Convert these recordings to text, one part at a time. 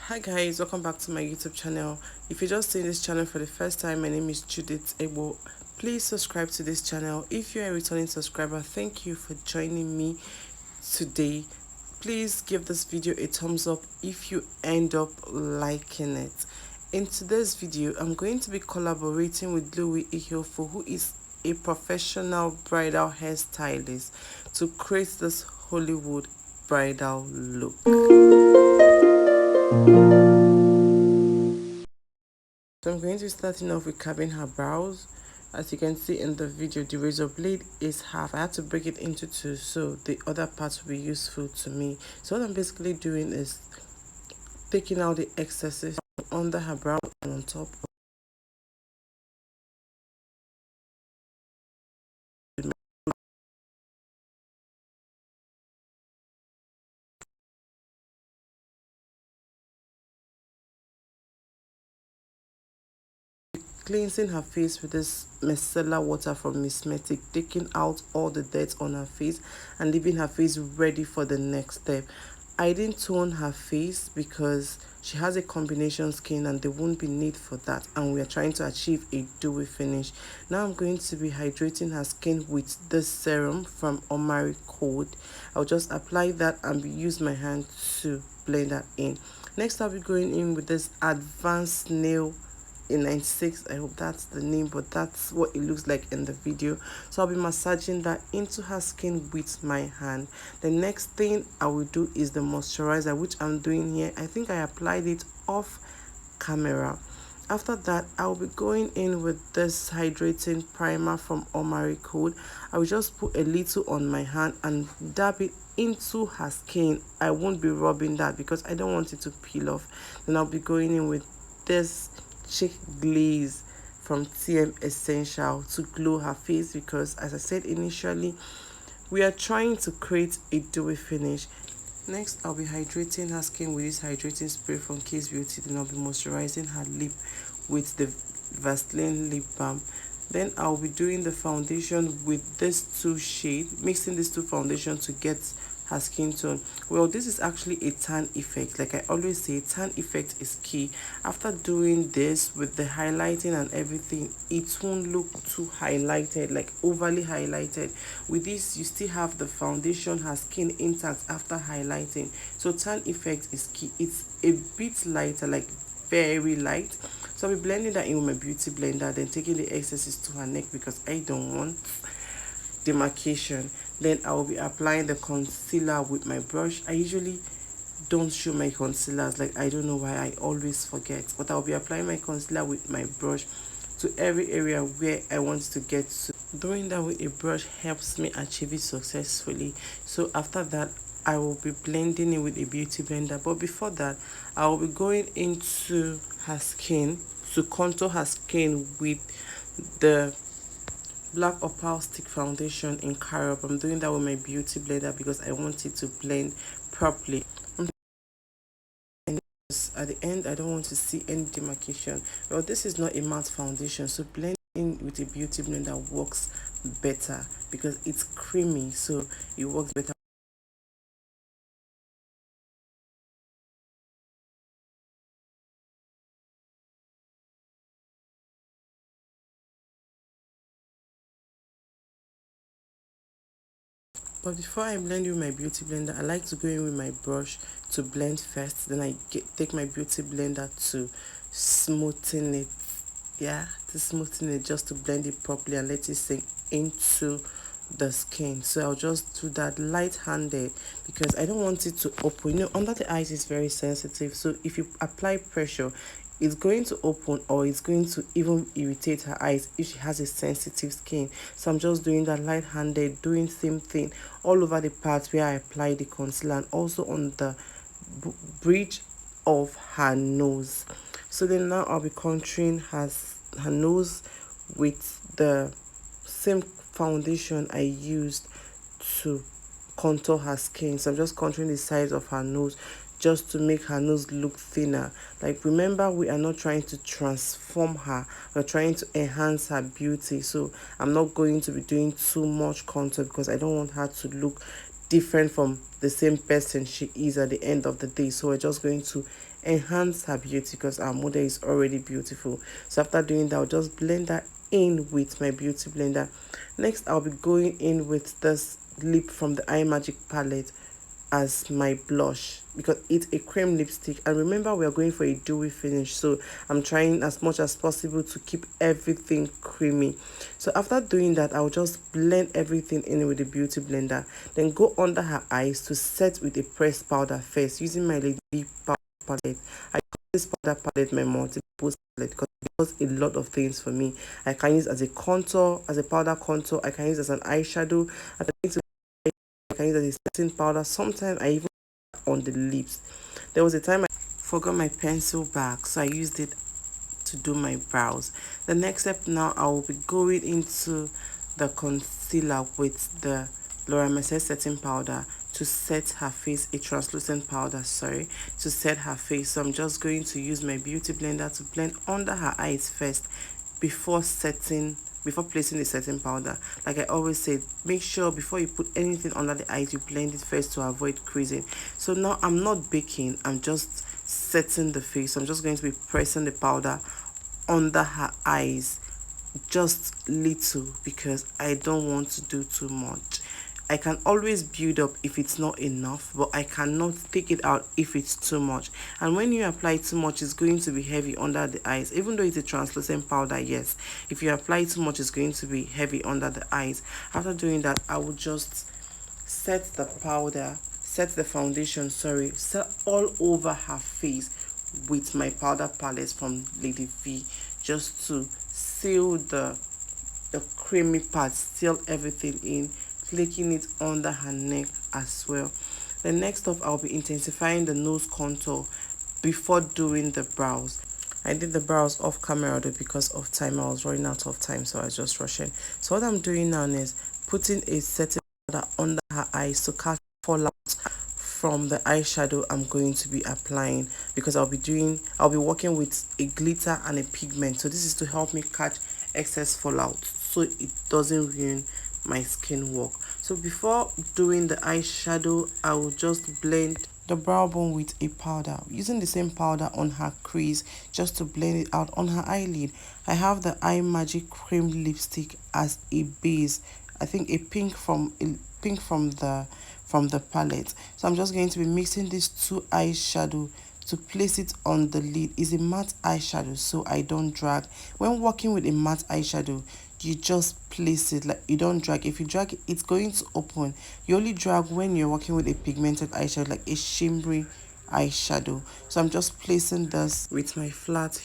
Hi guys, welcome back to my YouTube channel. If you're just seeing this channel for the first time, my name is Judith Ebo. Please subscribe to this channel. If you're a returning subscriber, thank you for joining me today. Please give this video a thumbs up if you end up liking it. In today's video, I'm going to be collaborating with ihuefo, who is a professional bridal hairstylist, to create this Hollywood bridal look. So I'm going to be starting off with carving her brows. As you can see in the video, the razor blade is half. I had to break it into two so the other parts will be useful to me. So what I'm basically doing is taking out the excesses under her brow and on top. Cleansing her face with this micellar water from Mismetic, taking out all the dirt on her face and leaving her face ready for the next step. I didn't tone her face because she has a combination skin and there won't be need for that, and we are trying to achieve a dewy finish. Now I'm going to be hydrating her skin with this serum from Omari Code. I'll just apply that and use my hand to blend that in. Next I'll be going in with this advanced nail in 96. I hope that's the name, but that's what it looks like in the video. So I'll be massaging that into her skin with my hand. The next thing I will do is the moisturizer, which I'm doing here. I think I applied it off camera. After that, I'll be going in with this hydrating primer from Omari Code. I will just put a little on my hand and dab it into her skin. I won't be rubbing that because I don't want it to peel off. Then I'll be going in with this cheek glaze from TM Essential to glow her face, because as I said initially, we are trying to create a dewy finish. Next, I'll be hydrating her skin with this hydrating spray from Kiss Beauty. Then I'll be moisturizing her lip with the Vaseline lip balm. Then I'll be doing the foundation with this two shade, mixing these two foundations to get her skin tone. Well, this is actually a tan effect. Like I always say, tan effect is key. After doing this with the highlighting and everything, it won't look too highlighted, like overly highlighted. With this, you still have the foundation, her skin intact after highlighting. So tan effect is key. It's a bit lighter, like very light. So I'll be blending that in with my beauty blender, then taking the excesses to her neck because I don't want demarcation. Then I will be applying the concealer with my brush. I usually don't show my concealers, like I don't know why, I always forget, but I'll be applying my concealer with my brush to every area where I want to get to. Doing that with a brush helps me achieve it successfully. So after that, I will be blending it with a beauty blender. But before that, I will be going into her skin to contour her skin with the Black Opal Stick Foundation in Carob. I'm doing that with my beauty blender because I want it to blend properly. At the end, I don't want to see any demarcation. Well, this is not a matte foundation, so blending with a beauty blender works better because it's creamy, so it works better. But before I blend with my beauty blender, I like to go in with my brush to blend first. Then I take my beauty blender to smoothen it. Yeah, to smoothen it, just to blend it properly and let it sink into the skin. So I'll just do that light-handed because I don't want it to open. You know, under the eyes is very sensitive. So if you apply pressure, it's going to open or it's going to even irritate her eyes if she has a sensitive skin. So I'm just doing that light-handed, doing same thing all over the parts where I apply the concealer and also on the bridge of her nose. So then now I'll be contouring her nose with the same foundation I used to contour her skin. So I'm just contouring the sides of her nose just to make her nose look thinner. Like, remember, we are not trying to transform her, we're trying to enhance her beauty. So I'm not going to be doing too much contour because I don't want her to look different from the same person she is at the end of the day. So we're just going to enhance her beauty because our model is already beautiful. So after doing that, I'll just blend that in with my beauty blender. Next, I'll be going in with this lip from the Eye Magic palette as my blush because it's a cream lipstick, and remember we are going for a dewy finish, so I'm trying as much as possible to keep everything creamy. So after doing that, I'll just blend everything in with the beauty blender, then go under her eyes to set with a pressed powder first using my Lady powder palette. I call this powder palette my multiple palette because it does a lot of things for me. I can use as a contour, as a powder contour. I can use as an eyeshadow. I can use as a setting powder. Sometimes I even on the lips. There was a time I forgot my pencil bag, so I used it to do my brows. The next step now, I will be going into the concealer with the Laura Mercier setting powder to set her face, a translucent powder, sorry, to set her face. So I'm just going to use my beauty blender to blend under her eyes first before placing the setting powder. Like I always say, make sure before you put anything under the eyes, you blend it first to avoid creasing. So now I'm not baking, I'm just setting the face. So I'm just going to be pressing the powder under her eyes, just little, because I don't want to do too much. I can always build up if it's not enough, but I cannot take it out if it's too much. And when you apply too much, it's going to be heavy under the eyes. Even though it's a translucent powder, yes, if you apply too much, it's going to be heavy under the eyes. After doing that, I will just set the foundation, set all over her face with my powder palette from Lady V, just to seal the creamy part, seal everything in, flaking it under her neck as well. The next up, I'll be intensifying the nose contour before doing the brows. I did the brows off camera though because of time. I was running out of time, so I was just rushing. So what I'm doing now is putting a setting powder under her eyes to catch fallout from the eyeshadow I'm going to be applying, because I'll be working with a glitter and a pigment. So this is to help me catch excess fallout so it doesn't ruin my skin work. So before doing the eyeshadow, I will just blend the brow bone with a powder, using the same powder on her crease just to blend it out on her eyelid. I have the Eye Magic cream lipstick as a base. I think a pink from the palette. So I'm just going to be mixing these two eyeshadow to place it on the lid. Is a matte eyeshadow, so I don't drag. When working with a matte eyeshadow, you just place it, like you don't drag. If you drag it, it's going to open. You only drag when you're working with a pigmented eyeshadow, like a shimmery eyeshadow. So I'm just placing this with my flat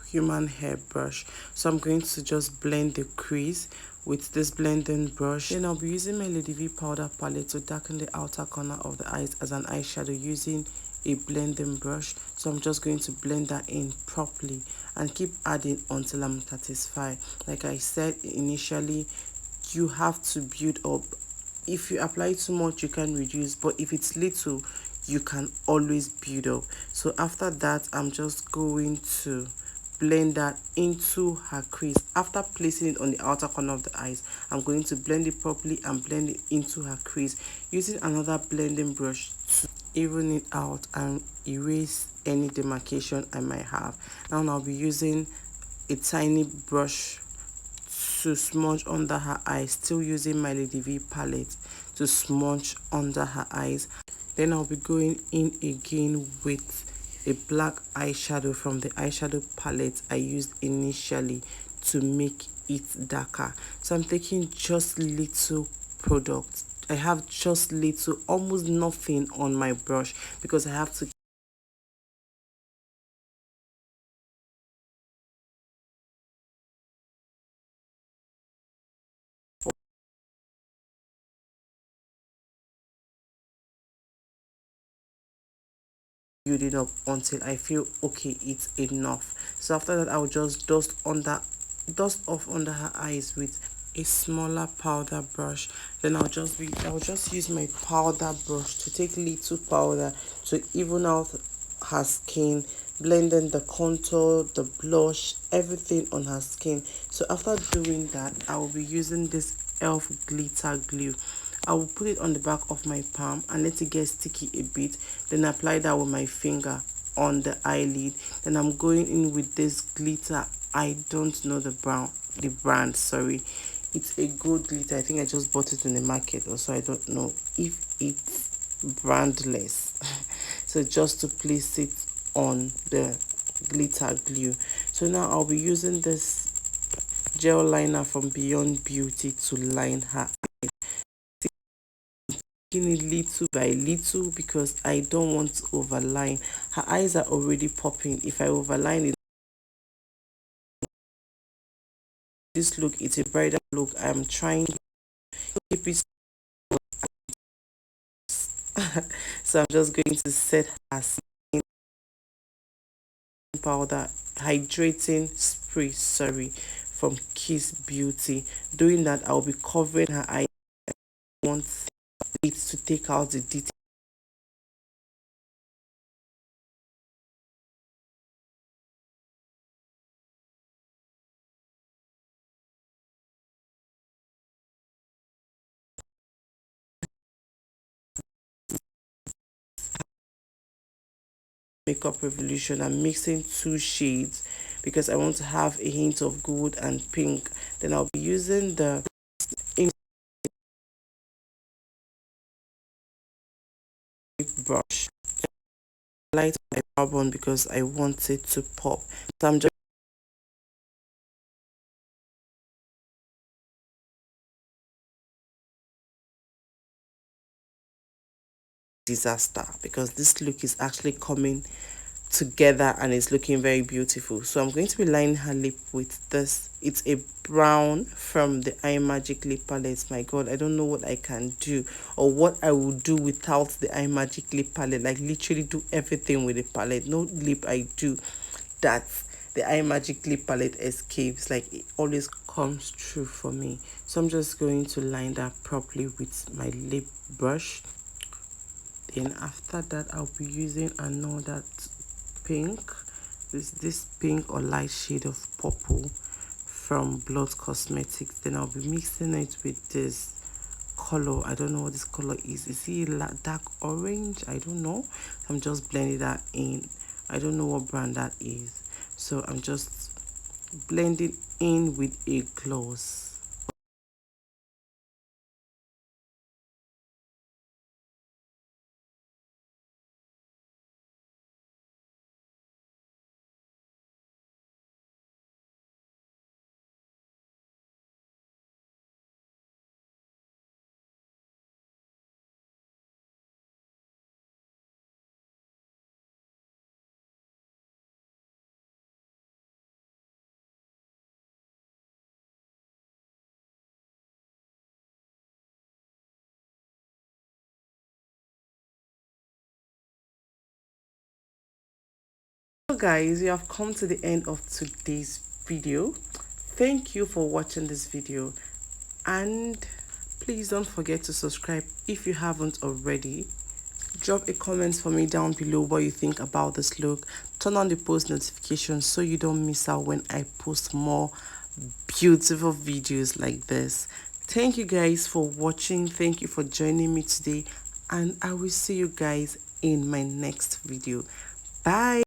human hair brush. So I'm going to just blend the crease with this blending brush. Then I'll be using my Lady V powder palette to darken the outer corner of the eyes as an eyeshadow using a blending brush. So I'm just going to blend that in properly and keep adding until I'm satisfied. Like I said initially, you have to build up. If you apply too much, you can reduce, but if it's little, you can always build up. So after that, I'm just going to blend that into her crease. After placing it on the outer corner of the eyes, I'm going to blend it properly and blend it into her crease using another blending brush to even it out and erase any demarcation I might have. Now I'll be using a tiny brush to smudge under her eyes, still using my Lady V palette to smudge under her eyes. Then I'll be going in again with a black eyeshadow from the eyeshadow palette I used initially to make it darker. So I'm taking just little product. I have just little, almost nothing on my brush because I have to building up until I feel okay, it's enough. So after that, I'll just dust off under her eyes with a smaller powder brush. Then I'll just use my powder brush to take little powder to even out her skin, blending the contour, the blush, everything on her skin. So after doing that, I will be using this elf glitter glue. I will put it on the back of my palm and let it get sticky a bit, then apply that with my finger on the eyelid. Then I'm going in with this glitter. I don't know the brand, sorry. It's a gold glitter. I think I just bought it in the market, also I don't know if it's brandless. So just to place it on the glitter glue. So now I'll be using this gel liner from Beyond Beauty to line her, taking it little by little because I don't want to overline. Her eyes are already popping. If I overline it, this look, it's a bridal look. I'm trying to keep it so I'm just going to set her skin powder hydrating spray, sorry, from Kiss Beauty. Doing that, I'll be covering her eye. I want it to take out the details, makeup revolution. I'm mixing two shades because I want to have a hint of gold and pink. Then I'll be using the ink brush light my carbon because I want it to pop. So I'm just disaster because this look is actually coming together and it's looking very beautiful. So I'm going to be lining her lip with this. It's a brown from the Eye Magic lip palette. My god, I don't know what I can do or what I will do without the Eye Magic lip palette. Like literally do everything with the palette. No lip I do that the Eye Magic lip palette escapes. Like it always comes true for me. So I'm just going to line that properly with my lip brush. Then after that, I'll be using another pink, this pink or light shade of purple from Blood Cosmetics. Then I'll be mixing it with this color. I don't know what this color is it dark orange? I don't know. I'm just blending that in. I don't know what brand that is, so I'm just blending in with a gloss. So guys, you have come to the end of today's video. Thank you for watching this video, and please don't forget to subscribe if you haven't already. Drop a comment for me down below what you think about this look. Turn on the post notifications so you don't miss out when I post more beautiful videos like this. Thank you guys for watching. Thank you for joining me today, and I will see you guys in my next video. Bye.